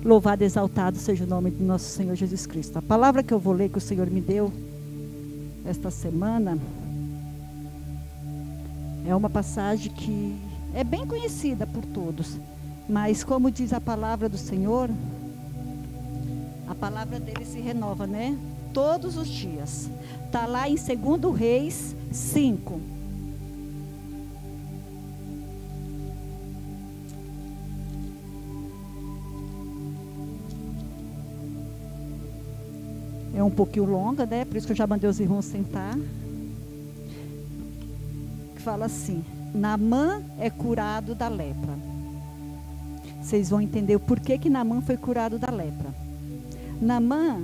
Louvado e exaltado seja o nome do nosso Senhor Jesus Cristo. A palavra que eu vou ler, que o Senhor me deu esta semana, é uma passagem que é bem conhecida por todos, mas como diz a palavra do Senhor, a palavra dele se renova, né? Todos os dias. Está lá em 2 Reis 5. É um pouquinho longa, né? Por isso que eu já mandei os irmãos sentar. Que fala assim: Naamã é curado da lepra. Vocês vão entender o porquê que Naamã foi curado da lepra. Naamã,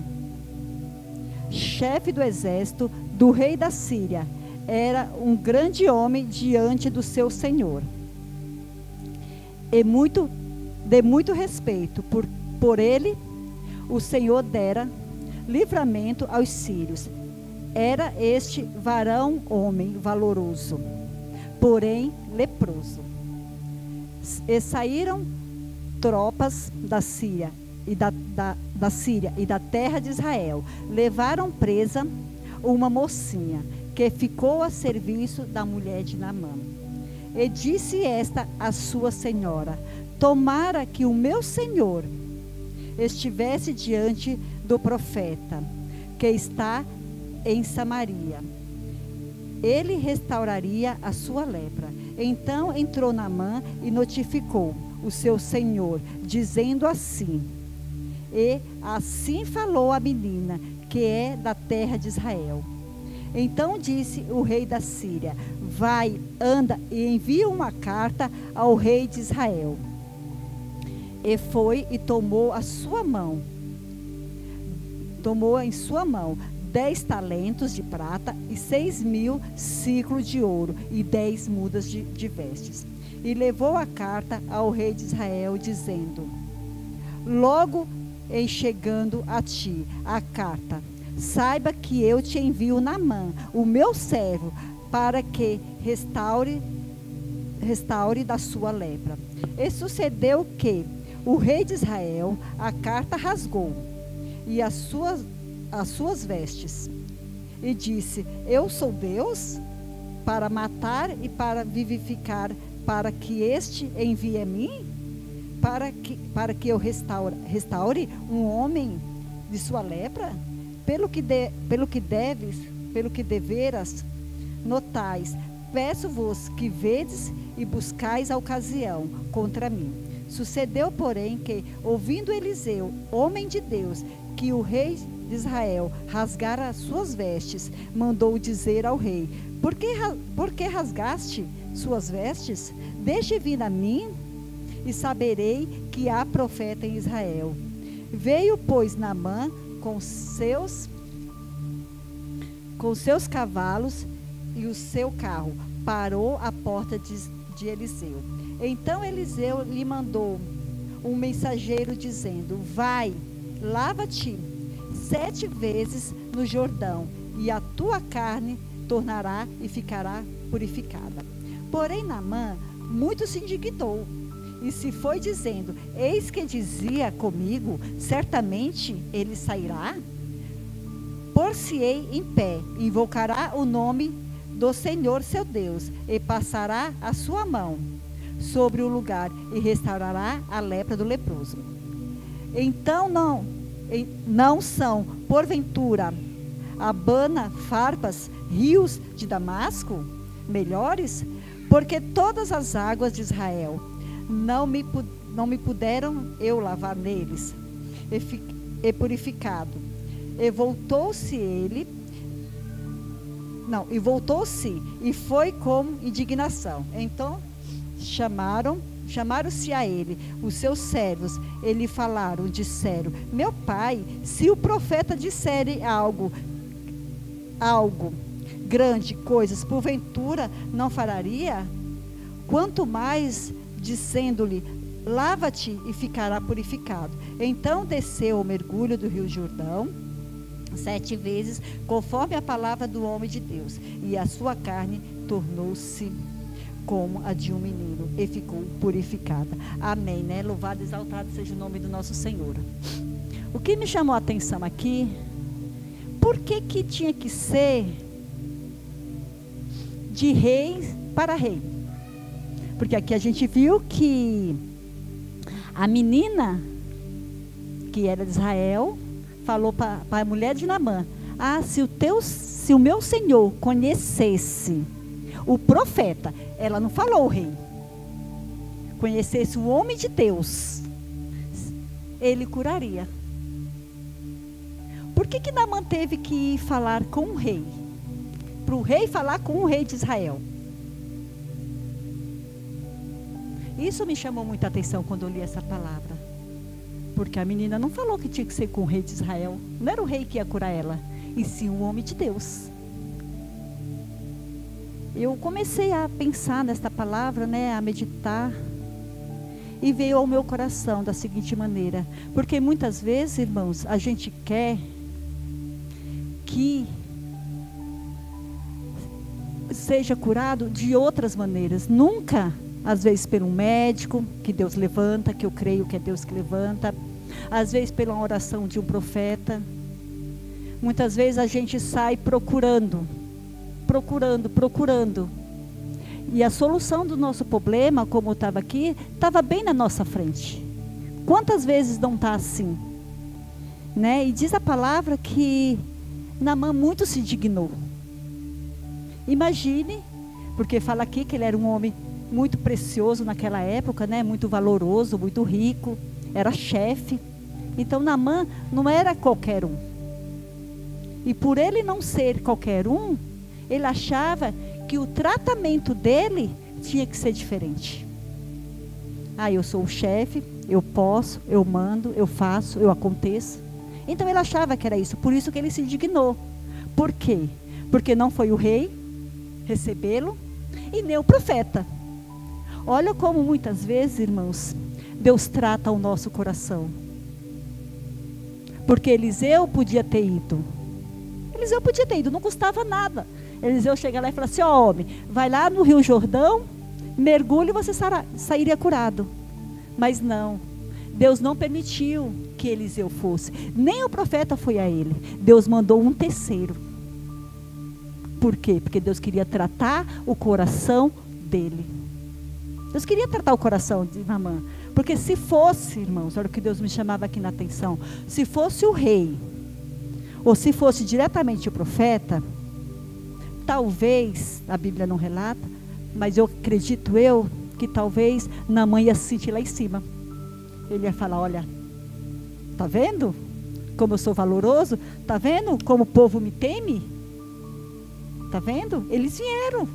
chefe do exército do rei da Síria, era um grande homem diante do seu senhor. E de muito respeito por ele, o Senhor dera livramento aos sírios. Era este varão homem valoroso, porém leproso. E saíram tropas da Síria da Síria e da terra de Israel. Levaram presa uma mocinha que ficou a serviço da mulher de Naamã. E disse esta à sua senhora: tomara que o meu senhor estivesse diante do profeta que está em Samaria. Ele restauraria a sua lepra. Então entrou Naamã e notificou o seu senhor, dizendo assim. E assim falou a menina, que é da terra de Israel. Então disse o rei da Síria: vai, anda e envia uma carta ao rei de Israel. E foi e tomou em sua mão 10 talentos de prata e 6.000 ciclos de ouro e 10 mudas de vestes. E levou a carta ao rei de Israel, dizendo: logo em chegando a ti a carta, saiba que eu te envio Naamã, o meu servo, para que restaure da sua lepra. E sucedeu que o rei de Israel a carta rasgou, e as suas vestes, e disse: eu sou Deus para matar e para vivificar, para que este envie a mim, para que eu restaure um homem de sua lepra? Pelo que deveras notais, peço-vos que vedes e buscais a ocasião contra mim. Sucedeu, porém, que, ouvindo Eliseu, homem de Deus, que o rei de Israel rasgara as suas vestes, mandou dizer ao rei: por que rasgaste suas vestes? Deixe vir a mim, e saberei que há profeta em Israel. Veio, pois, Naamã com seus cavalos e o seu carro, parou à porta de Eliseu. Então Eliseu lhe mandou um mensageiro, dizendo: vai, lava-te 7 vezes no Jordão, e a tua carne tornará e ficará purificada. Porém Naamã muito se indignou, e se foi dizendo: eis que dizia comigo, certamente ele sairá. Por-se-ei em pé, invocará o nome do Senhor seu Deus, e passará a sua mão sobre o lugar, e restaurará a lepra do leproso. Então não são, porventura, Abana, Farpas, rios de Damasco, melhores? Porque todas as águas de Israel não me puderam eu lavar neles, e purificado. E voltou-se e foi com indignação. Então chamaram-se a ele os seus servos, e lhe falaram, disseram: meu pai, se o profeta disser algo grande, coisas, porventura não fararia? Quanto mais dizendo-lhe: lava-te e ficará purificado. Então desceu o mergulho do rio Jordão 7 vezes, conforme a palavra do homem de Deus, e a sua carne tornou-se como a de um menino, e ficou purificada. Amém, né? Louvado e exaltado seja o nome do nosso Senhor. O que me chamou a atenção aqui, por que que tinha que ser de rei para rei? Porque aqui a gente viu que a menina, que era de Israel, falou para a mulher de Naamã: ah, se o meu senhor conhecesse o profeta, ela não falou o rei, conhecesse o homem de Deus, ele curaria. Por que que Naamã teve que ir falar com o rei? Para o rei falar com o rei de Israel. Isso me chamou muita atenção quando eu li essa palavra. Porque a menina não falou que tinha que ser com o rei de Israel. Não era o rei que ia curar ela, e sim o homem de Deus. Eu comecei a pensar nesta palavra, né, a meditar. E veio ao meu coração da seguinte maneira. Porque muitas vezes, irmãos, a gente quer que seja curado de outras maneiras. Nunca, às vezes, por um médico que Deus levanta, que eu creio que é Deus que levanta. Às vezes, pela oração de um profeta. Muitas vezes a gente sai procurando. E a solução do nosso problema, como estava aqui, estava bem na nossa frente. Quantas vezes não está assim? Né? E diz a palavra que Naamã muito se indignou. Imagine, porque fala aqui que ele era um homem muito precioso naquela época, né? Muito valoroso, muito rico, era chefe. Então Naamã não era qualquer um. E por ele não ser qualquer um, ele achava que o tratamento dele tinha que ser diferente. Ah, eu sou o chefe, eu posso, eu mando, eu faço, eu aconteço. Então ele achava que era isso, por isso que ele se indignou. Por quê? Porque não foi o rei recebê-lo e nem o profeta. Olha como muitas vezes, irmãos, Deus trata o nosso coração. Porque Eliseu podia ter ido. Não custava nada. Eliseu chega lá e fala assim: ó, homem, vai lá no Rio Jordão, mergulhe e você sairia curado. Mas não, Deus não permitiu que Eliseu fosse. Nem o profeta foi a ele. Deus mandou um terceiro. Por quê? Porque Deus queria tratar o coração dele. Deus queria tratar o coração de Naamã. Porque se fosse, irmãos, olha o que Deus me chamava aqui na atenção. Se fosse o rei, ou se fosse diretamente o profeta, talvez, a Bíblia não relata, mas eu acredito que talvez Naamã ia se sentir lá em cima. Ele ia falar: olha, tá vendo como eu sou valoroso? Tá vendo como o povo me teme? Tá vendo? Eles vieram,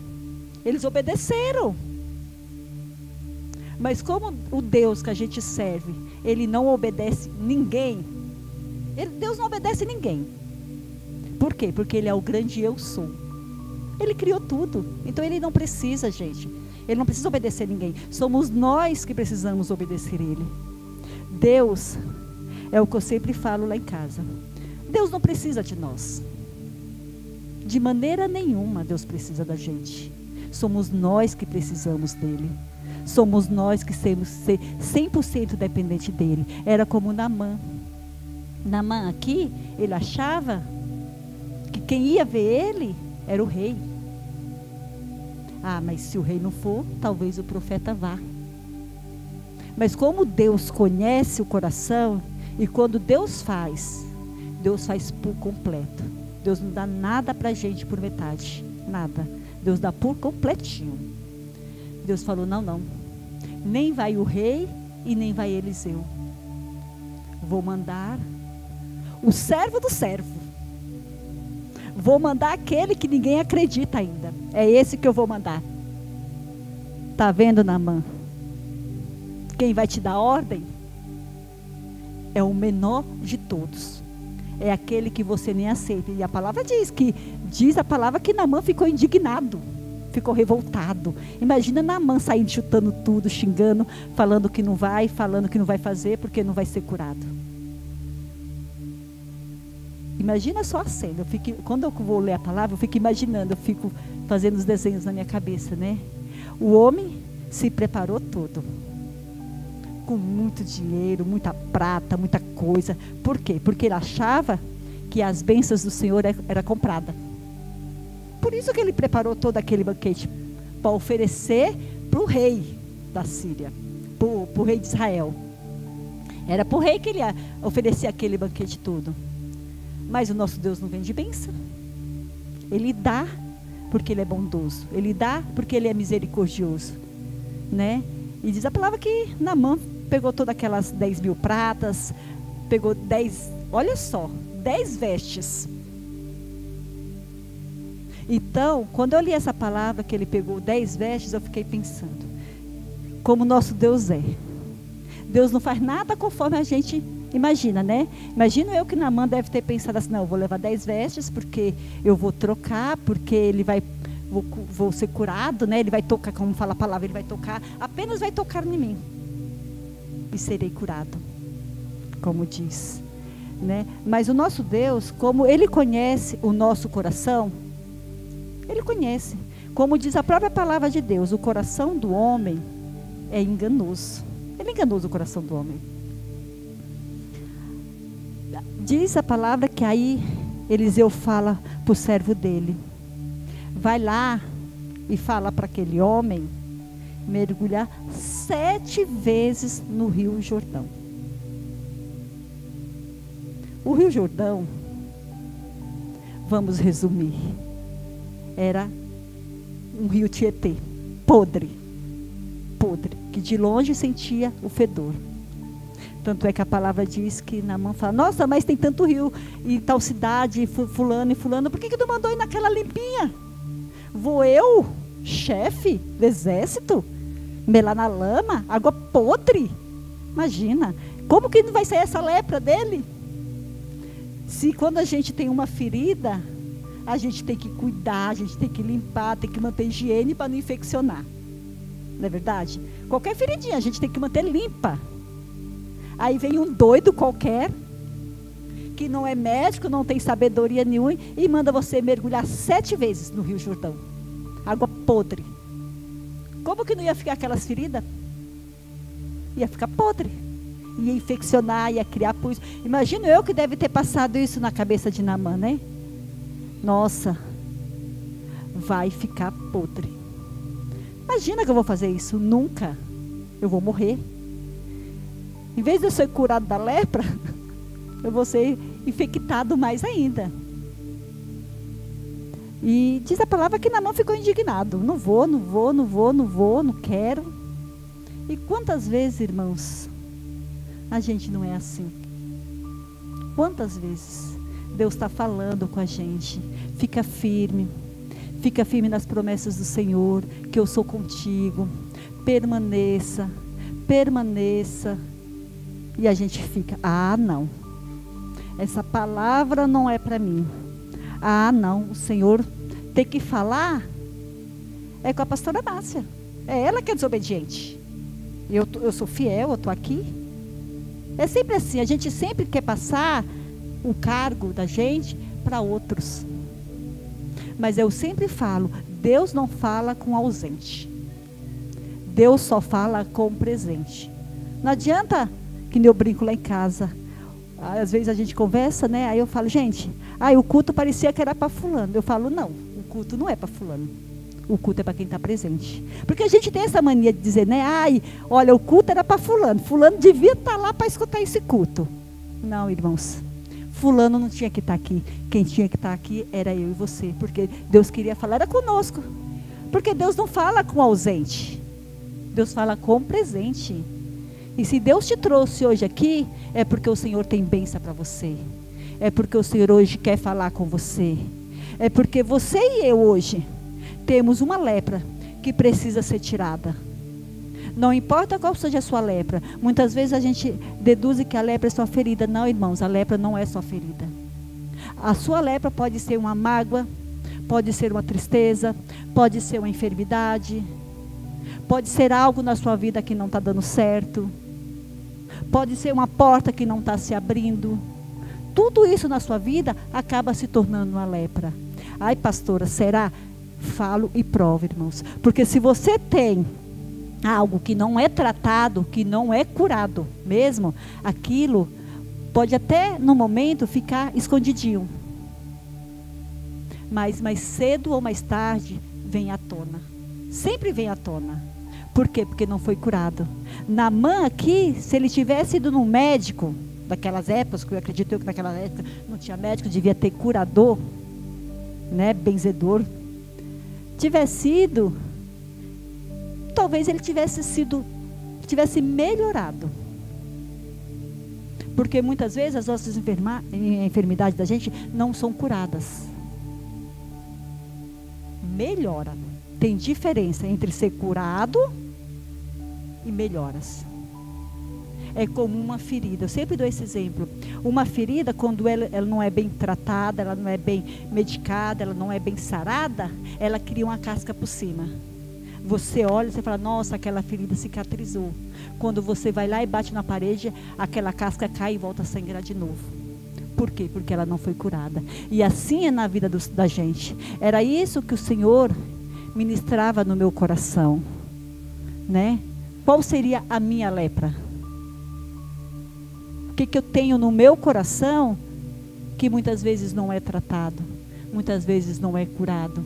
eles obedeceram. Mas como o Deus que a gente serve, ele não obedece ninguém. Deus não obedece ninguém. Por quê? Porque ele é o grande eu sou. Ele criou tudo. Então ele não precisa, gente. Ele não precisa obedecer ninguém. Somos nós que precisamos obedecer ele. Deus, é o que eu sempre falo lá em casa. Deus não precisa de nós. De maneira nenhuma Deus precisa da gente. Somos nós que precisamos dele. Somos nós que temos que ser 100% dependente dele. Era como Naamã. Naamã aqui, ele achava que quem ia ver ele era o rei. Ah, mas se o rei não for, talvez o profeta vá. Mas como Deus conhece o coração, e quando Deus faz por completo. Deus não dá nada pra gente por metade, nada. Deus dá por completinho. Deus falou: não, nem vai o rei e nem vai Eliseu. Vou mandar o servo do servo. Vou mandar aquele que ninguém acredita ainda. É esse que eu vou mandar. Tá vendo, Naamã? Quem vai te dar ordem é o menor de todos. É aquele que você nem aceita. E a palavra diz a palavra que Naamã ficou indignado. Ficou revoltado. Imagina Naamã saindo chutando tudo, xingando, falando que não vai fazer porque não vai ser curado. Imagina só a cena. Quando eu vou ler a palavra, eu fico imaginando, eu fico fazendo os desenhos na minha cabeça, né? O homem se preparou todo, com muito dinheiro, muita prata, muita coisa. Por quê? Porque ele achava que as bênçãos do Senhor era comprada. Por isso que ele preparou todo aquele banquete, para oferecer para o rei da Síria, para o rei de Israel. Era para o rei que ele ia oferecer aquele banquete todo. Mas o nosso Deus não vende bênção. Ele dá porque ele é bondoso. Ele dá porque ele é misericordioso, né? E diz a palavra que Naamã pegou todas aquelas 10.000 pratas, pegou 10, olha só, 10 vestes. Então, quando eu li essa palavra, que ele pegou 10 vestes, eu fiquei pensando, como nosso Deus é. Deus não faz nada conforme a gente imagina, né? Imagino eu que Naamã deve ter pensado assim, não, eu vou levar 10 vestes, porque eu vou trocar, porque ele vai, vou ser curado, né? Ele vai tocar, como fala a palavra, ele vai tocar, apenas vai tocar em mim. E serei curado, como diz, né? Mas o nosso Deus, como Ele conhece o nosso coração, Ele conhece. Como diz a própria palavra de Deus, o coração do homem é enganoso. Ele é enganoso, o coração do homem. Diz a palavra que aí Eliseu fala para o servo dele, vai lá e fala para aquele homem mergulhar 7 vezes no Rio Jordão. O Rio Jordão, vamos resumir, era um rio Tietê, podre, que de longe sentia o fedor. Tanto é que a palavra diz que Naamã fala, nossa, mas tem tanto rio em tal cidade, fulano e fulano, por que não mandou ir naquela limpinha? Vou eu, chefe do exército, melar na lama, água podre? Imagina, como que não vai sair essa lepra dele? Se quando a gente tem uma ferida, a gente tem que cuidar, a gente tem que limpar, tem que manter higiene para não infeccionar. Não é verdade? Qualquer feridinha a gente tem que manter limpa. Aí vem um doido qualquer, que não é médico, não tem sabedoria nenhuma, e manda você mergulhar 7 vezes no Rio Jordão. Água podre. Como que não ia ficar aquelas feridas? Ia ficar podre. Ia infeccionar, ia criar pus. Imagino eu que deve ter passado isso na cabeça de Naamã, né? Nossa, vai ficar podre. Imagina que eu vou fazer isso. Nunca. Eu vou morrer. Em vez de eu ser curado da lepra, eu vou ser infectado mais ainda. E diz a palavra que Naamã ficou indignado. Não vou, não quero. E quantas vezes, irmãos, a gente não é assim? Quantas vezes Deus está falando com a gente? Fica firme nas promessas do Senhor, que eu sou contigo. Permaneça. E a gente fica, não, essa palavra não é para mim. Não, o Senhor tem que falar é com a pastora Márcia. É ela que é desobediente. Eu sou fiel, eu estou aqui. É sempre assim, a gente sempre quer passar o cargo da gente para outros. Mas eu sempre falo, Deus não fala com ausente. Deus só fala com presente. Não adianta, que nem eu brinco lá em casa. Às vezes a gente conversa, né? Aí eu falo, gente, o culto parecia que era para fulano. Eu falo, não, o culto não é para fulano. O culto é para quem está presente. Porque a gente tem essa mania de dizer, né? Olha, o culto era para fulano. Fulano devia estar lá para escutar esse culto. Não, irmãos. Fulano não tinha que estar aqui. Quem tinha que estar aqui era eu e você. Porque Deus queria falar, era conosco. Porque Deus não fala com ausente. Deus fala com presente. E se Deus te trouxe hoje aqui, é porque o Senhor tem bênção para você. É porque o Senhor hoje quer falar com você. É porque você e eu hoje temos uma lepra que precisa ser tirada. Não importa qual seja a sua lepra. Muitas vezes a gente deduz que a lepra é só ferida. Não, irmãos, a lepra não é só ferida. A sua lepra pode ser uma mágoa, pode ser uma tristeza, pode ser uma enfermidade, pode ser algo na sua vida que não está dando certo, pode ser uma porta que não está se abrindo. Tudo isso na sua vida acaba se tornando uma lepra. Ai, pastora, será? falo e provo, irmãos. Porque se você tem algo que não é tratado, que não é curado mesmo, aquilo pode até no momento ficar escondidinho. Mas mais cedo ou mais tarde vem à tona. Sempre vem à tona. Por quê? Porque não foi curado. Naamã aqui, se ele tivesse ido num médico, daquelas épocas, que eu acredito que naquela época não tinha médico, devia ter curador, né, benzedor. Tivesse ido, talvez ele tivesse melhorado. Porque muitas vezes as nossas enfermidades da gente não são curadas. Melhora. Tem diferença entre ser curado e melhoras. É como uma ferida. Eu sempre dou esse exemplo. Uma ferida, quando ela não é bem tratada, ela não é bem medicada, ela não é bem sarada, ela cria uma casca por cima. Você olha e você fala, nossa, aquela ferida cicatrizou. Quando você vai lá e bate na parede, aquela casca cai e volta a sangrar de novo. Por quê? Porque ela não foi curada. E assim é na vida da gente. Era isso que o Senhor ministrava no meu coração, né? Qual seria a minha lepra? O que eu tenho no meu coração que muitas vezes não é tratado, muitas vezes não é curado,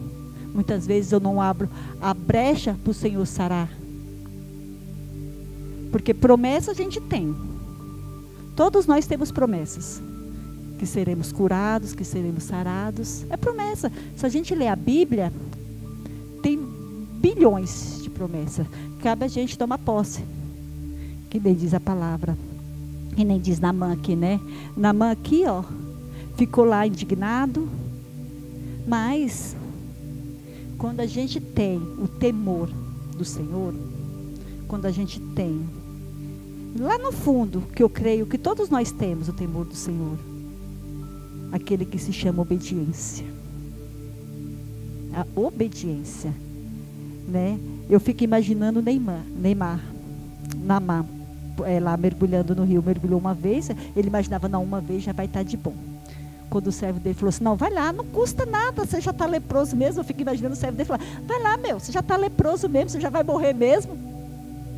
muitas vezes eu não abro a brecha para o Senhor sarar. Porque promessa a gente tem. Todos nós temos promessas. Que seremos curados, que seremos sarados. É promessa. Se a gente ler a Bíblia, tem bilhões de promessas. Cabe a gente tomar posse. Que nem diz a palavra. E nem diz Naamã aqui, né? Naamã aqui, ó, ficou lá indignado. Mas, quando a gente tem o temor do Senhor, quando a gente tem, lá no fundo, que eu creio que todos nós temos o temor do Senhor, aquele que se chama obediência. A obediência, né? Eu fico imaginando Naamã, lá mergulhando no rio, mergulhou uma vez, ele imaginava, não, uma vez já vai estar de bom. Quando o servo dele falou assim, não, vai lá, não custa nada, você já está leproso mesmo. Eu fico imaginando o servo dele falar, vai lá, meu, você já está leproso mesmo, você já vai morrer mesmo,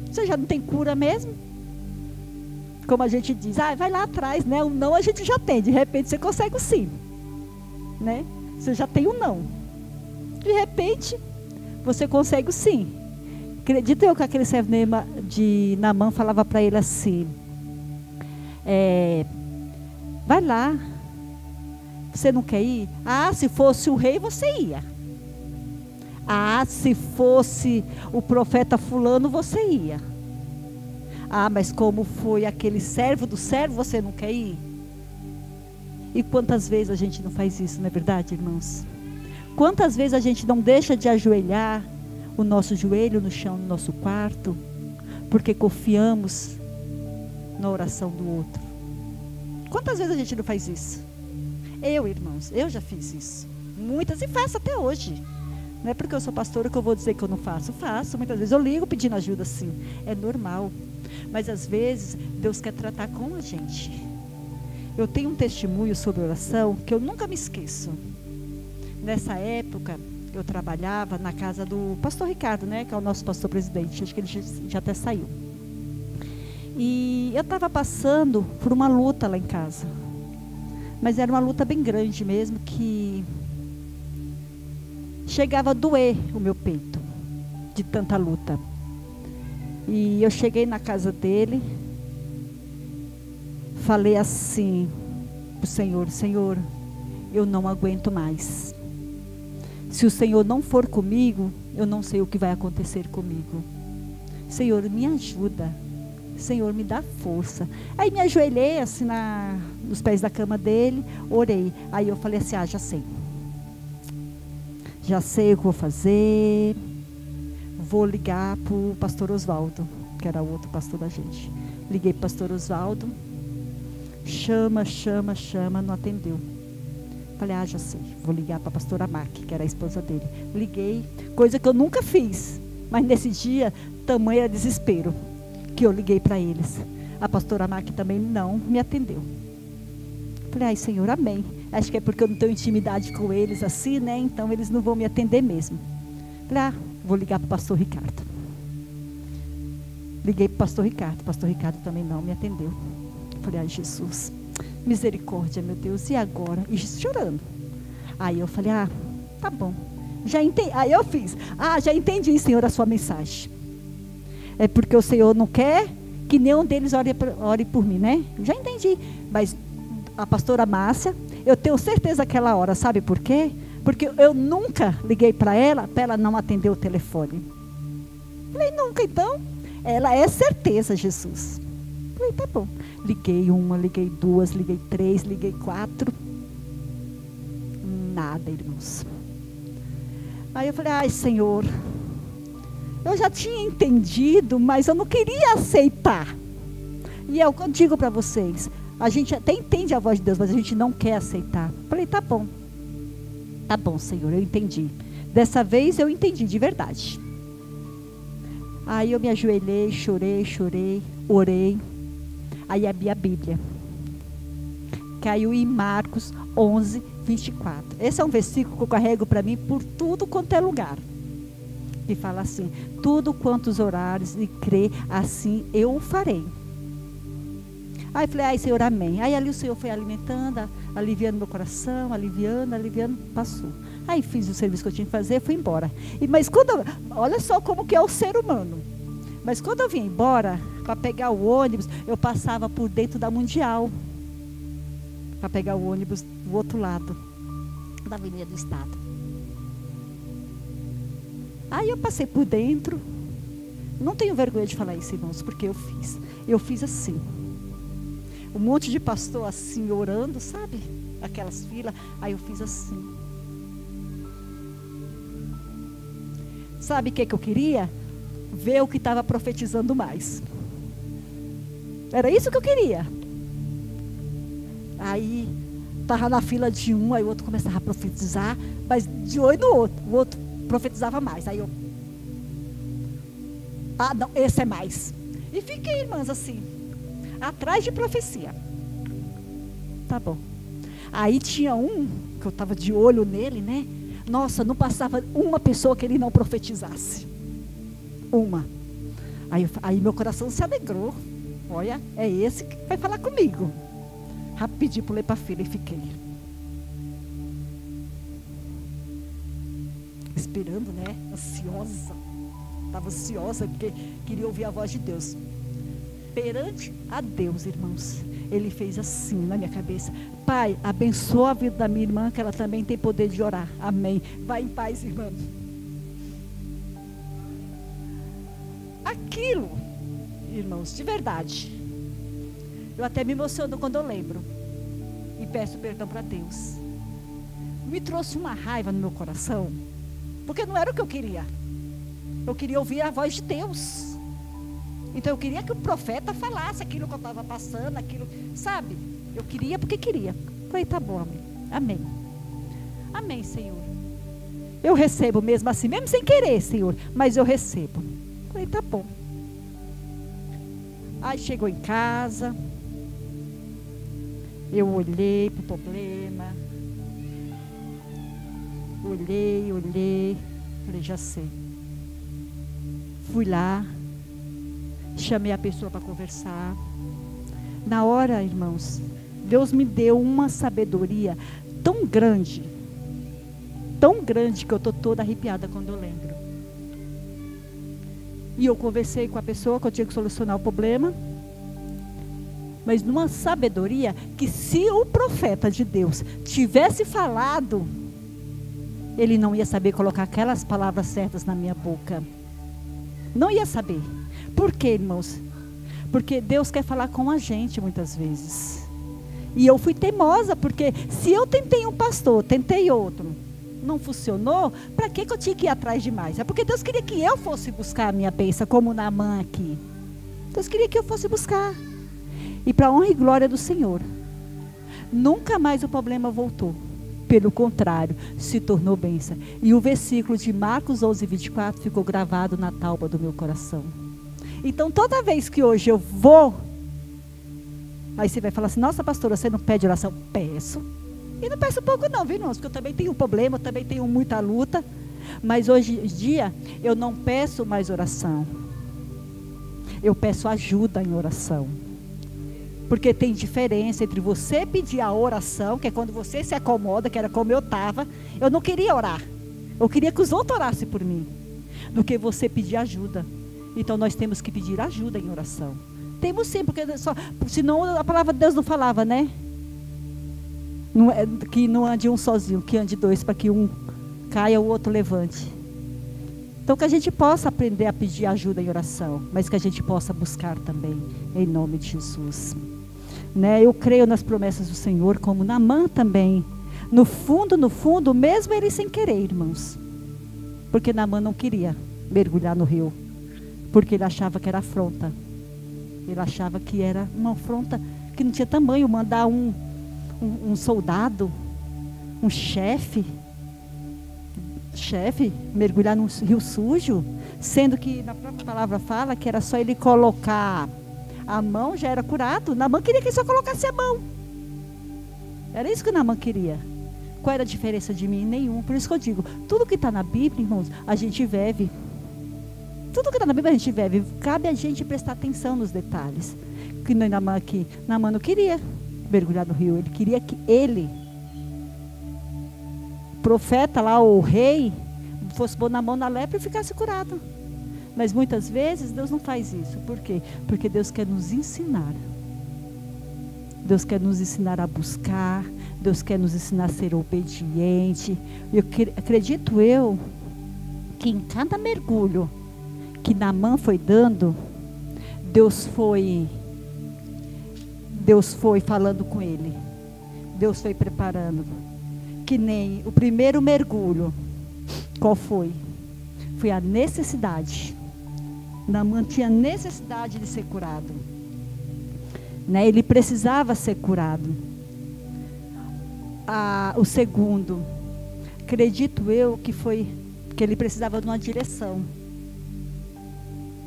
você já não tem cura mesmo. Como a gente diz, vai lá atrás, né? O não a gente já tem, de repente você consegue o sim, né? Você já tem o não, de repente você consegue o sim. Acredita eu que aquele servo de Naamã falava para ele assim, vai lá, você não quer ir? Ah, se fosse o rei você ia. Ah, se fosse o profeta fulano você ia. Ah, mas como foi aquele servo do servo, você não quer ir? E quantas vezes a gente não faz isso, não é verdade, irmãos? Quantas vezes a gente não deixa de ajoelhar o nosso joelho no chão, no nosso quarto, porque confiamos na oração do outro? Quantas vezes a gente não faz isso? Eu, irmãos, eu já fiz isso. Muitas, e faço até hoje. Não é porque eu sou pastora que eu vou dizer que eu não faço. Faço, muitas vezes eu ligo pedindo ajuda, sim. É normal. Mas às vezes Deus quer tratar com a gente. Eu tenho um testemunho sobre oração que eu nunca me esqueço. Nessa época eu trabalhava na casa do pastor Ricardo, né, que é o nosso pastor presidente. Acho que ele já até saiu. E eu estava passando por uma luta lá em casa. Mas era uma luta bem grande mesmo, que chegava a doer o meu peito de tanta luta. E eu cheguei na casa dele, falei assim para o Senhor, Senhor, eu não aguento mais. Se o Senhor não for comigo, eu não sei o que vai acontecer comigo. Senhor, me ajuda. Senhor, me dá força. Aí me ajoelhei assim nos pés da cama dele, orei. Aí eu falei assim, já sei. Já sei o que vou fazer. Vou ligar para o pastor Oswaldo, que era o outro pastor da gente. Liguei para o pastor Oswaldo. Chama, não atendeu. Falei, já sei, vou ligar para a pastora Mac, que era a esposa dele. Liguei, coisa que eu nunca fiz. Mas nesse dia, tamanho era desespero, que eu liguei para eles. A pastora Mac também não me atendeu. Falei, Senhor, amém. Acho que é porque eu não tenho intimidade com eles assim, né? Então eles não vão me atender mesmo. Falei, vou ligar para o pastor Ricardo. Liguei para o pastor Ricardo. O pastor Ricardo também não me atendeu. Falei, Jesus, misericórdia, meu Deus, e agora? E chorando. Aí eu falei, tá bom. Já entendi. Aí eu fiz, já entendi, Senhor, a sua mensagem. É porque o Senhor não quer que nenhum deles ore por mim, né? Já entendi. Mas a pastora Márcia, eu tenho certeza aquela hora, sabe por quê? Porque eu nunca liguei para ela não atender o telefone. Falei, nunca, então. Ela é certeza, Jesus. Falei, tá bom. Liguei 1, liguei 2, liguei 3, liguei 4. Nada, irmãos. Aí eu falei, Senhor, eu já tinha entendido, mas eu não queria aceitar. E é o que eu digo para vocês. A gente até entende a voz de Deus, mas a gente não quer aceitar. Falei, tá bom. Tá bom, Senhor, eu entendi. Dessa vez eu entendi de verdade. Aí eu me ajoelhei, chorei, orei. Aí abri a Bíblia. Caiu em Marcos 11, 24. Esse é um versículo que eu carrego para mim por tudo quanto é lugar. Que fala assim, tudo quantos orares e crê, assim eu o farei. Aí eu falei, Senhor, amém. Aí ali o Senhor foi alimentando, aliviando meu coração, aliviando, passou. Aí fiz o serviço que eu tinha que fazer, fui embora. Mas olha só como que é o ser humano. Mas quando eu vinha embora, para pegar o ônibus, eu passava por dentro da Mundial. Para pegar o ônibus do outro lado, da Avenida do Estado. Aí eu passei por dentro. Não tenho vergonha de falar isso, irmãos, porque eu fiz. Eu fiz assim. Um monte de pastor assim, orando, sabe? Aquelas filas. Aí eu fiz assim. Sabe o que eu queria? Ver o que estava profetizando mais. Era isso que eu queria. Aí, estava na fila de um, aí o outro começava a profetizar, mas de olho no outro. O outro profetizava mais. Aí eu... não, esse é mais. E fiquei, irmãs, assim, atrás de profecia. Tá bom. Aí tinha um, que eu estava de olho nele, né? Nossa, não passava uma pessoa que ele não profetizasse. Uma. Aí meu coração se alegrou. Olha, é esse que vai falar comigo. Rapidinho pulei para a fila e fiquei. Esperando, né? Ansiosa. Estava ansiosa porque queria ouvir a voz de Deus. Perante a Deus, irmãos, Ele fez assim na minha cabeça. Pai, abençoa a vida da minha irmã, que ela também tem poder de orar. Amém. Vai em paz, irmã. Aquilo, irmãos, de verdade. Eu até me emociono quando eu lembro. E peço perdão para Deus. Me trouxe uma raiva no meu coração. Porque não era o que eu queria. Eu queria ouvir a voz de Deus. Então eu queria que o profeta falasse aquilo que eu estava passando, aquilo, sabe? Eu queria porque queria. Falei, tá bom, amém. Amém. Amém, Senhor. Eu recebo mesmo assim, mesmo sem querer, Senhor. Mas eu recebo. Falei, tá bom. Aí chegou em casa. Eu olhei para o problema. Olhei. Falei, já sei. Fui lá. Chamei a pessoa para conversar. Na hora, irmãos, Deus me deu uma sabedoria tão grande que eu estou toda arrepiada quando eu lembro. E eu conversei com a pessoa que eu tinha que solucionar o problema. Mas numa sabedoria que se o profeta de Deus tivesse falado, ele não ia saber colocar aquelas palavras certas na minha boca. Não ia saber. Por quê, irmãos? Porque Deus quer falar com a gente muitas vezes. E eu fui teimosa, porque se eu tentei um pastor, tentei outro, não funcionou, para que eu tinha que ir atrás de mais? É porque Deus queria que eu fosse buscar a minha bênção, como Naamã aqui. Deus queria que eu fosse buscar. E para a honra e glória do Senhor, nunca mais o problema voltou. Pelo contrário, se tornou bênção. E o versículo de Marcos 11, 24 ficou gravado na tálba do meu coração. Então, toda vez que hoje eu vou, aí você vai falar assim, nossa pastora, você não pede oração? Peço. E não peço pouco não, viu, irmãos? Porque eu também tenho problema, eu também tenho muita luta. Mas hoje em dia, eu não peço mais oração. Eu peço ajuda em oração. Porque tem diferença entre você pedir a oração, que é quando você se acomoda, que era como eu estava. Eu não queria orar. Eu queria que os outros orassem por mim. Do que você pedir ajuda. Então nós temos que pedir ajuda em oração. Temos sim, porque senão a palavra de Deus não falava, né? Não é, que não ande um sozinho, que ande dois, para que um caia, o outro levante. Então que a gente possa aprender a pedir ajuda em oração, mas que a gente possa buscar também, em nome de Jesus. Né? Eu creio nas promessas do Senhor, como Naamã também. No fundo, mesmo ele sem querer, irmãos. Porque Naamã não queria mergulhar no rio. Porque ele achava que era afronta. Ele achava que era uma afronta que não tinha tamanho. Mandar um soldado, um chefe mergulhar num rio sujo, sendo que na própria palavra fala que era só ele colocar a mão, já era curado. Naamã queria que ele só colocasse a mão. Era isso que Naamã queria. Qual era a diferença de mim? Nenhum. Por isso que eu digo, tudo que está na Bíblia, irmãos, a gente vive. Tudo que está na Bíblia a gente vive. Cabe a gente prestar atenção nos detalhes. Que Naamã não queria mergulhar no rio. Ele queria que ele, profeta lá, o rei, fosse pôr na mão na lepra e ficasse curado. Mas muitas vezes Deus não faz isso. Por quê? Porque Deus quer nos ensinar. Deus quer nos ensinar a buscar. Deus quer nos ensinar a ser obediente. Acredito eu que em cada mergulho que Naamã foi dando, Deus foi falando com ele. Deus foi preparando. Que nem o primeiro mergulho. Qual foi? Foi a necessidade. Naamã tinha necessidade de ser curado. Né? Ele precisava ser curado. O segundo, acredito eu que foi que ele precisava de uma direção.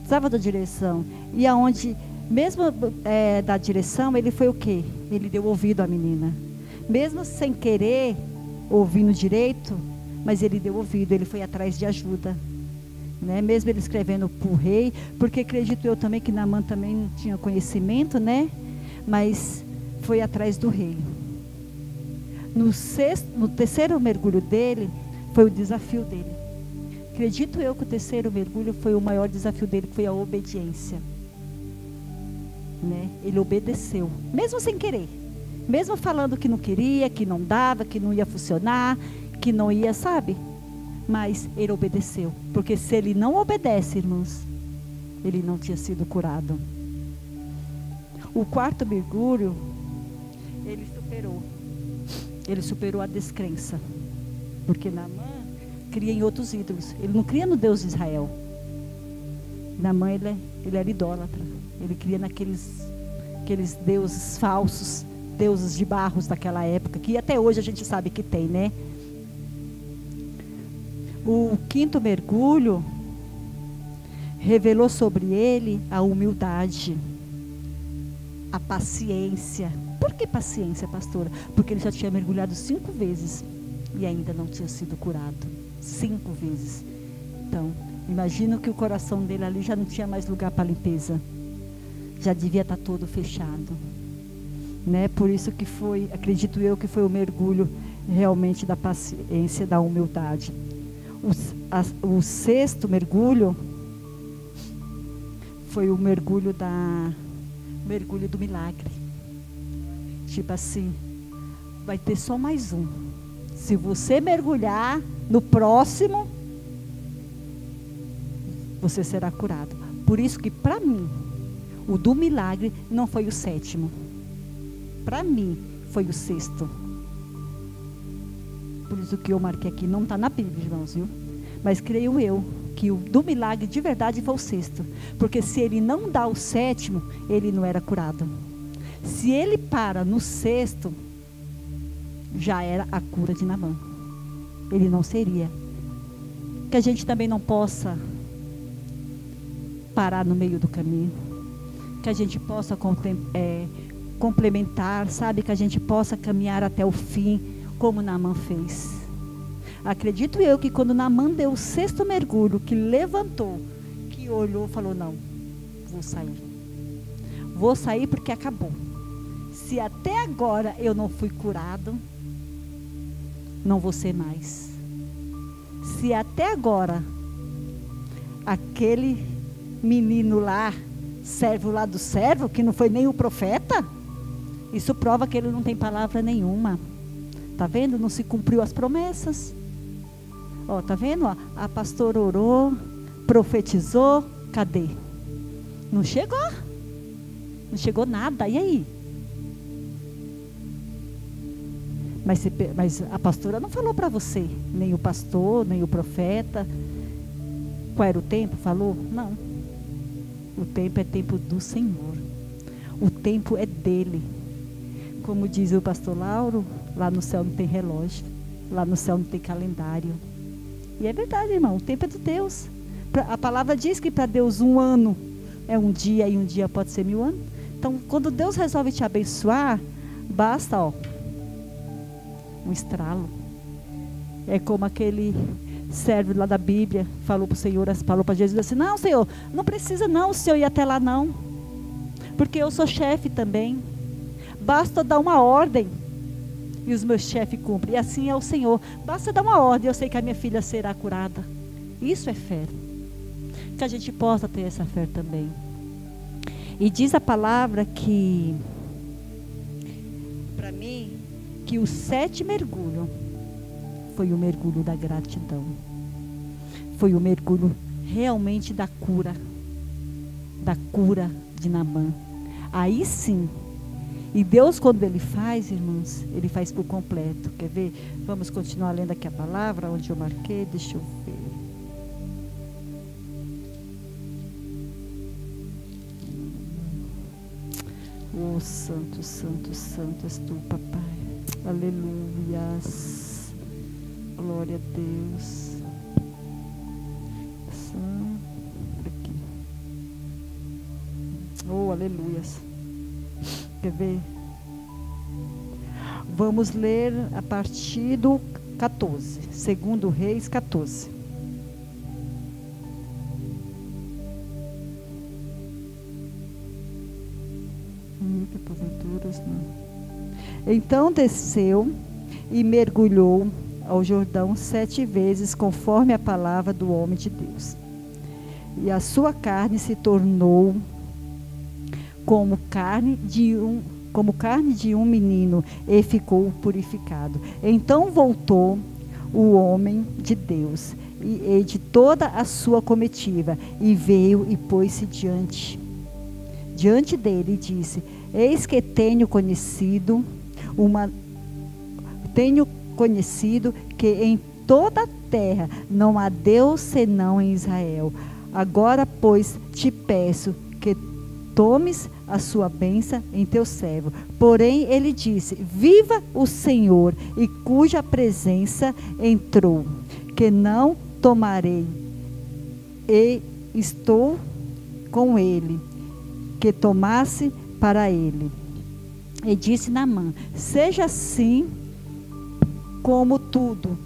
Precisava da direção. E aonde, mesmo da direção, ele foi o quê? Ele deu ouvido à menina. Mesmo sem querer, ouvindo direito, mas ele deu ouvido, ele foi atrás de ajuda. Né? Mesmo ele escrevendo para o rei, porque acredito eu também que Naamã também não tinha conhecimento, né? Mas foi atrás do rei. No terceiro mergulho dele, foi o desafio dele. Acredito eu que o terceiro mergulho foi o maior desafio dele, que foi a obediência. Né? Ele obedeceu, mesmo sem querer. Mesmo falando que não queria, que não dava, que não ia funcionar, que não ia, sabe? Mas ele obedeceu. Porque se ele não obedece, irmãos, ele não tinha sido curado. O quarto mergulho, ele superou. Ele superou a descrença. Porque Naamã cria em outros ídolos. Ele não cria no Deus de Israel. Naamã, ele era idólatra. Ele cria naqueles deuses falsos, deuses de barros daquela época, que até hoje a gente sabe que tem, né? O quinto mergulho revelou sobre ele a humildade, a paciência. Por que paciência, pastora? Porque ele já tinha mergulhado 5 vezes e ainda não tinha sido curado. 5 vezes. Então, imagino que o coração dele ali já não tinha mais lugar para limpeza. Já devia estar todo fechado. Né? Por isso que foi, acredito eu, que foi o mergulho realmente da paciência, da humildade. O sexto mergulho foi o mergulho do milagre. Tipo assim, vai ter só mais um. Se você mergulhar no próximo, você será curado. Por isso que para mim, o do milagre não foi o sétimo. Para mim, foi o sexto. Por isso que eu marquei aqui, não está na Bíblia, irmãos, viu? Mas creio eu que o do milagre de verdade foi o sexto. Porque se ele não dá o sétimo, ele não era curado. Se ele para no sexto, já era a cura de Naamã. Ele não seria. Que a gente também não possa parar no meio do caminho. Que a gente possa complementar, sabe? Que a gente possa caminhar até o fim. como Naamã fez. Acredito eu que quando Naamã deu o 6º mergulho, que levantou, que olhou, falou: não, vou sair. Vou sair porque acabou. Se até agora eu não fui curado, não vou ser mais. Se até agora aquele menino lá, servo lá do servo, que não foi nem o profeta, isso prova que ele não tem palavra nenhuma. Tá vendo? Não se cumpriu as promessas. Ó, tá vendo? Ó, a pastora orou, profetizou, cadê? Não chegou. Não chegou nada. E aí? Mas a pastora não falou para você, nem o pastor, nem o profeta. Qual era o tempo? Falou? Não. O tempo é tempo do Senhor. O tempo é dele. Como diz o pastor Lauro, lá no céu não tem relógio, lá no céu não tem calendário. E é verdade, irmão, o tempo é de Deus. A palavra diz que para Deus um ano é um dia e um dia pode ser 1000 anos. Então, quando Deus resolve te abençoar, basta, ó, um estralo. É como aquele servo lá da Bíblia falou para o Senhor, falou para Jesus assim: não, Senhor, não precisa não o Senhor ir até lá não, porque eu sou chefe também. Basta dar uma ordem e os meus chefes cumprem. E assim é o Senhor. Basta dar uma ordem, eu sei que a minha filha será curada. Isso é fé. Que a gente possa ter essa fé também. E diz a palavra que, para mim, que o 7º mergulho foi o mergulho da gratidão. Foi o mergulho realmente da cura de Naamã. Aí sim. E Deus, quando Ele faz, irmãos, Ele faz por completo. Quer ver? Vamos continuar lendo aqui a palavra, onde eu marquei, deixa eu ver. Oh, santo, santo, santo és tu, papai. Aleluias. Glória a Deus. Aqui. Oh, aleluias. Quer ver? Vamos ler a partir do 14. 2 Reis 14. Então desceu e mergulhou ao Jordão 7 vezes, conforme a palavra do homem de Deus. E a sua carne se tornou como carne de um menino, e ficou purificado. Então voltou o homem de Deus e de toda a sua comitiva, e veio e pôs-se diante dele, e disse: eis que tenho conhecido que em toda a terra não há Deus senão em Israel. Agora, pois, te peço que tomes a sua bênção em teu servo. Porém, ele disse: viva o Senhor, e cuja presença entrou, que não tomarei, e estou com ele, que tomasse para ele. E disse Naamã: seja assim como tudo,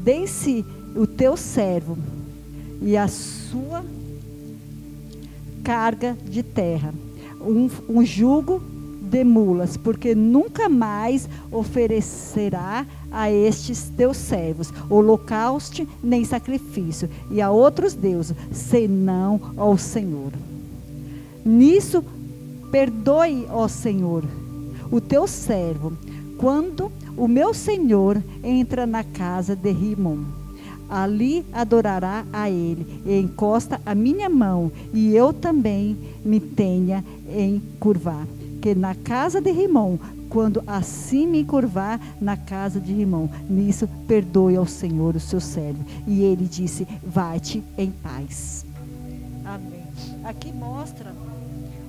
dê-se o teu servo e a sua carga de terra, um jugo de mulas, porque nunca mais oferecerá a estes teus servos holocausto nem sacrifício, e a outros deuses, senão ao Senhor. Nisso perdoe, ó Senhor, o teu servo, quando o meu Senhor entra na casa de Rimon. Ali adorará a ele, e encosta a minha mão, e eu também me tenha em curvar. Que na casa de Rimon, quando assim me curvar na casa de Rimon, nisso perdoe ao Senhor o seu servo. E ele disse: vai-te em paz. Amém. Aqui mostra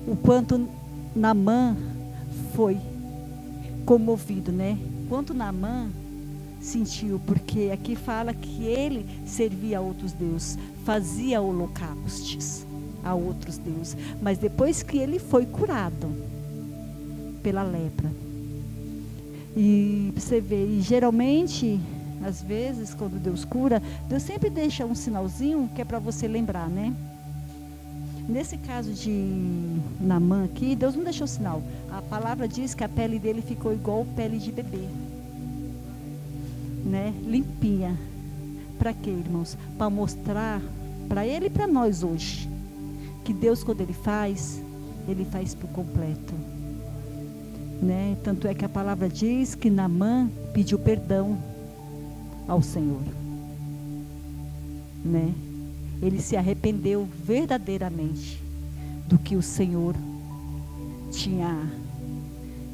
o quanto Naamã foi comovido, né? Quanto Naamã sentiu, porque aqui fala que ele servia a outros deuses, fazia holocaustos a outros deuses, mas depois que ele foi curado pela lepra, e Pra você ver. E geralmente, às vezes, quando Deus cura, Deus sempre deixa um sinalzinho que é para você lembrar, né? Nesse caso de Naamã aqui, Deus não deixou sinal. A palavra diz que a pele dele ficou igual pele de bebê, né? Limpinha. Para quê, irmãos? Para mostrar para ele e para nós hoje que Deus, quando Ele faz por completo, né? Tanto é que a palavra diz que Naamã pediu perdão ao Senhor, né? Ele se arrependeu verdadeiramente do que o Senhor tinha,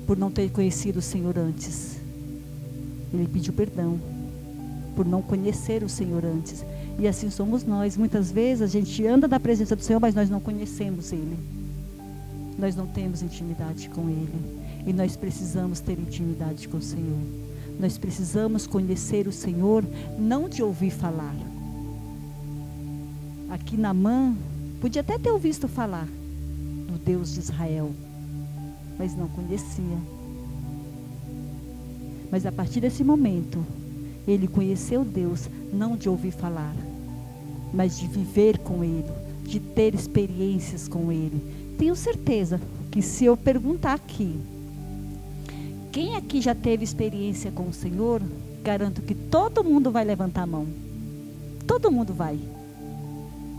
por não ter conhecido o Senhor antes. Ele pediu perdão por não conhecer o Senhor antes. E assim somos nós. Muitas vezes a gente anda na presença do Senhor, mas nós não conhecemos Ele. Nós não temos intimidade com Ele. E nós precisamos ter intimidade com o Senhor. Nós precisamos conhecer o Senhor, não de ouvir falar. Aqui Naamã podia até ter ouvido falar do Deus de Israel, mas não conhecia. Mas a partir desse momento, ele conheceu Deus, não de ouvir falar, mas de viver com Ele, de ter experiências com Ele. Tenho certeza que se eu perguntar aqui, quem aqui já teve experiência com o Senhor, garanto que todo mundo vai levantar a mão. Todo mundo vai.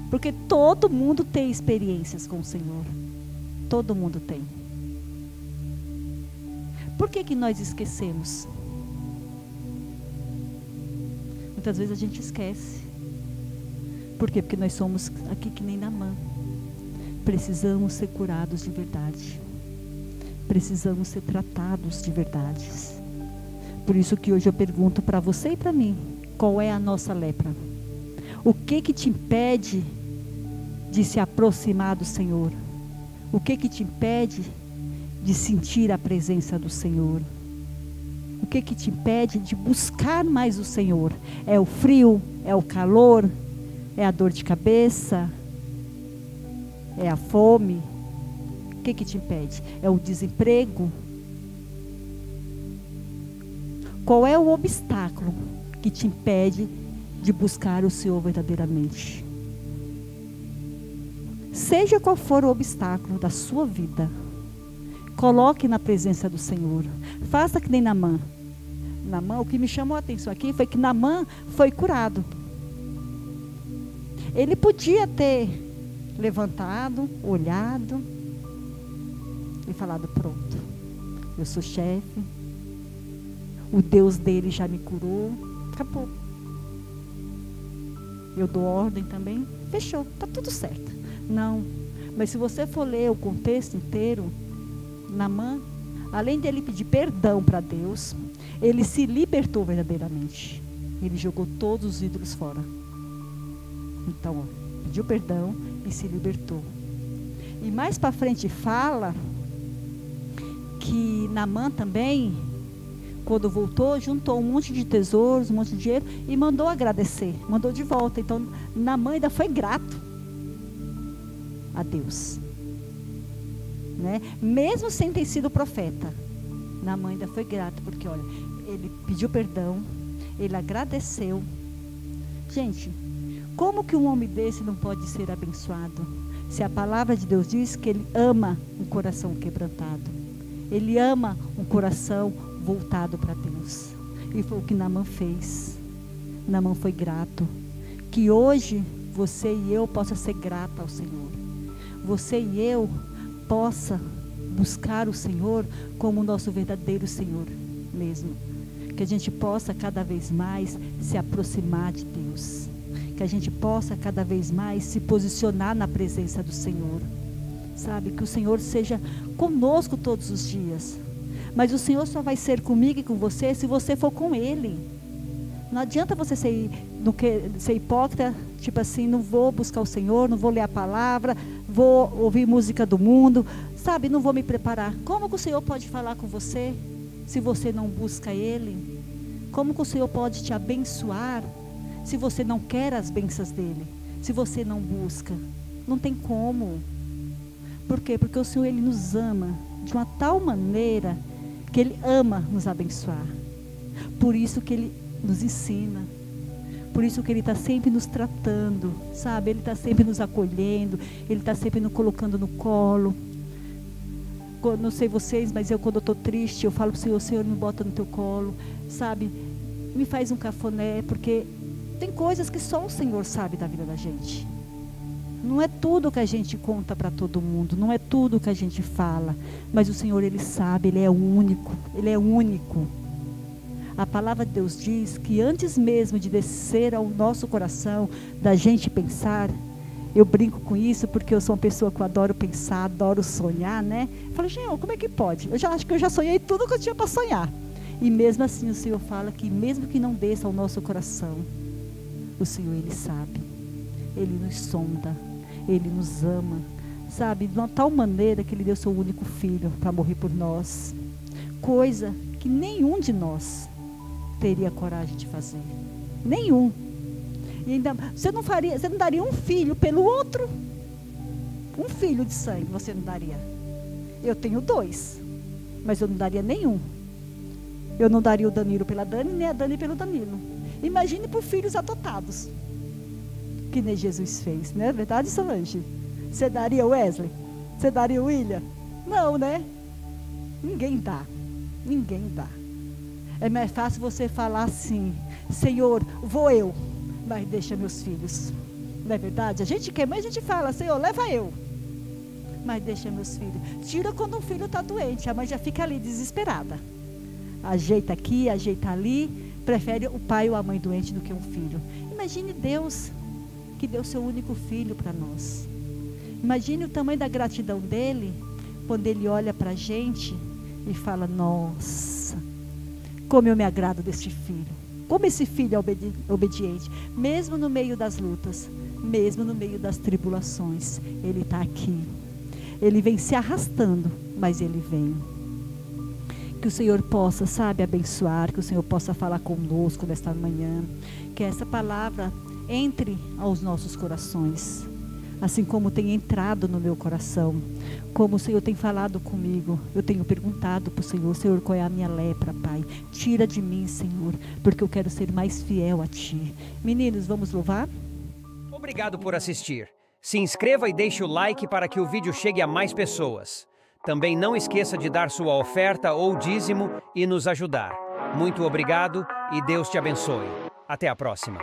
Porque todo mundo tem experiências com o Senhor. Todo mundo tem. Por que nós esquecemos? Muitas vezes a gente esquece. Por quê? Porque nós somos aqui que nem Naamã. Precisamos ser curados de verdade. Precisamos ser tratados de verdades. Por isso que hoje eu pergunto para você e para mim, qual é a nossa lepra? O que te impede de se aproximar do Senhor? O que te impede de sentir a presença do Senhor? O que te impede de buscar mais o Senhor? É o frio? É o calor? É a dor de cabeça? É a fome? O que te impede? É o desemprego? Qual é o obstáculo que te impede de buscar o Senhor verdadeiramente? Seja qual for o obstáculo da sua vida, coloque na presença do Senhor. Faça que nem Naamã. Naamã, o que me chamou a atenção aqui foi que Naamã foi curado. Ele podia ter levantado, olhado e falado: pronto, eu sou chefe, o Deus dele já me curou, acabou. Eu dou ordem também, fechou, está tudo certo. Não, mas se você for ler o contexto inteiro, Naamã, além dele pedir perdão para Deus, ele se libertou verdadeiramente. Ele jogou todos os ídolos fora. Então, pediu perdão e se libertou. E mais para frente fala que Naamã também, quando voltou, juntou um monte de tesouros, um monte de dinheiro e mandou agradecer, mandou de volta. Então, Naamã ainda foi grato a Deus, né? Mesmo sem ter sido profeta, Naamã ainda foi grato, porque olha, ele pediu perdão, ele agradeceu. Gente, como que um homem desse não pode ser abençoado? Se a palavra de Deus diz que ele ama um coração quebrantado, ele ama um coração voltado para Deus. E foi o que Naamã fez. Naamã foi grato. Que hoje você e eu possa ser grata ao Senhor. Você e eu possa buscar o Senhor como o nosso verdadeiro Senhor mesmo. Que a gente possa cada vez mais se aproximar de Deus. Que a gente possa cada vez mais se posicionar na presença do Senhor. Sabe, que o Senhor seja conosco todos os dias. Mas o Senhor só vai ser comigo e com você se você for com Ele. Não adianta você ser hipócrita, tipo assim, não vou buscar o Senhor, não vou ler a palavra, vou ouvir música do mundo, sabe, não vou me preparar. Como que o Senhor pode falar com você se você não busca Ele? Como que o Senhor pode te abençoar se você não quer as bênçãos dEle? Se você não busca? Não tem como. Por quê? Porque o Senhor, Ele nos ama de uma tal maneira que Ele ama nos abençoar. Por isso que Ele nos ensina. Por isso que Ele está sempre nos tratando, sabe? Ele está sempre nos acolhendo, Ele está sempre nos colocando no colo. Não sei vocês, mas quando eu estou triste, eu falo para o Senhor, Senhor, me bota no teu colo, sabe? Me faz um cafuné, porque tem coisas que só o Senhor sabe da vida da gente. Não é tudo que a gente conta para todo mundo, não é tudo que a gente fala, mas o Senhor, Ele sabe, Ele é único, Ele é único. A palavra de Deus diz que antes mesmo de descer ao nosso coração, da gente pensar, eu brinco com isso porque eu sou uma pessoa que eu adoro pensar, adoro sonhar, né? Eu falo, gente, como é que pode? Eu já acho que eu já sonhei tudo que eu tinha para sonhar. E mesmo assim o Senhor fala que mesmo que não desça ao nosso coração, o Senhor, Ele sabe. Ele nos sonda, Ele nos ama, sabe? De uma tal maneira que Ele deu seu único filho para morrer por nós. Coisa que nenhum de nós teria coragem de fazer. Nenhum. E ainda, você não daria um filho pelo outro? Um filho de sangue você não daria. Eu tenho 2, mas eu não daria nenhum. Eu não daria o Danilo pela Dani, nem a Dani pelo Danilo. Imagine por filhos adotados, que nem Jesus fez, não é verdade, Solange? Você daria o Wesley? Você daria o William? Não, né? Ninguém dá. Ninguém dá. É mais fácil você falar assim, Senhor, vou eu, mas deixa meus filhos. Não é verdade? A gente quer, mas a gente fala, Senhor, leva eu, mas deixa meus filhos. Tira quando um filho está doente, a mãe já fica ali desesperada. Ajeita aqui, ajeita ali, prefere o pai ou a mãe doente do que um filho. Imagine Deus, que deu seu único filho para nós. Imagine o tamanho da gratidão dele, quando ele olha para a gente e fala, nossa, como eu me agrado deste filho. Como esse filho é obediente. Mesmo no meio das lutas, mesmo no meio das tribulações, ele está aqui. Ele vem se arrastando, mas ele vem. Que o Senhor possa, sabe, abençoar, que o Senhor possa falar conosco nesta manhã. Que essa palavra entre aos nossos corações, assim como tem entrado no meu coração. Como o Senhor tem falado comigo, eu tenho perguntado para o Senhor, Senhor, qual é a minha lepra, Pai? Tira de mim, Senhor, porque eu quero ser mais fiel a Ti. Meninos, vamos louvar? Obrigado por assistir. Se inscreva e deixe o like para que o vídeo chegue a mais pessoas. Também não esqueça de dar sua oferta ou dízimo e nos ajudar. Muito obrigado e Deus te abençoe. Até a próxima.